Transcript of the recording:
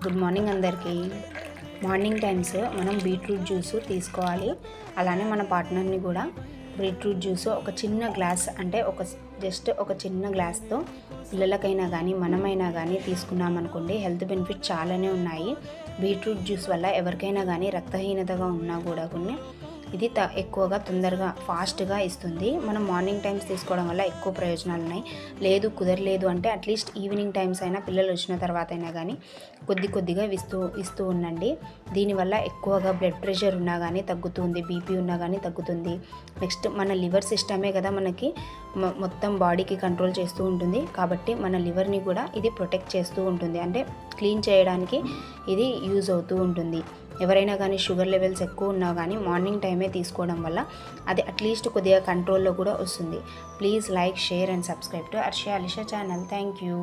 Good morning అందరికీ. Morning times మనం beetroot juice తీసుకోవాలి. అలానే మన పార్ట్నర్ని కూడా బీట్రూట్ జ్యూస్ ఒక చిన్న గ్లాస్, అంటే ఒక చిన్న గ్లాస్తో పిల్లలకైనా కానీ మనమైనా కానీ తీసుకున్నామనుకోండి, హెల్త్ బెనిఫిట్ చాలానే ఉన్నాయి. బీట్రూట్ జ్యూస్ వల్ల ఎవరికైనా కానీ రక్తహీనతగా ఉన్నా కూడా ఇది ఎక్కువగా తొందరగా ఫాస్ట్గా ఇస్తుంది. మనం మార్నింగ్ టైమ్స్ తీసుకోవడం వల్ల ఎక్కువ ప్రయోజనాలు ఉన్నాయి. కుదరలేదు అంటే అట్లీస్ట్ ఈవినింగ్ టైమ్స్ అయినా, పిల్లలు వచ్చిన తర్వాత అయినా కానీ కొద్దిగా ఇస్తూ ఉండండి. దీనివల్ల ఎక్కువగా బ్లడ్ ప్రెషర్ ఉన్నా కానీ తగ్గుతుంది, బీపీ ఉన్నా కానీ తగ్గుతుంది. నెక్స్ట్ మన లివర్ సిస్టమే కదా మనకి మొత్తం బాడీకి కంట్రోల్ చేస్తూ ఉంటుంది. కాబట్టి మన లివర్ని కూడా ఇది ప్రొటెక్ట్ చేస్తూ ఉంటుంది, అంటే క్లీన్ చేయడానికి ఇది యూజ్ అవుతూ ఉంటుంది. ఎవరైనా కానీ షుగర్ లెవెల్స్ ఎక్కువ ఉన్నా కానీ మార్నింగ్ టైమే తీసుకోవడం వల్ల అది అట్లీస్ట్ కొద్దిగా కంట్రోల్లో కూడా వస్తుంది. Please like, share and subscribe to Arshiya Alisha channel. Thank you.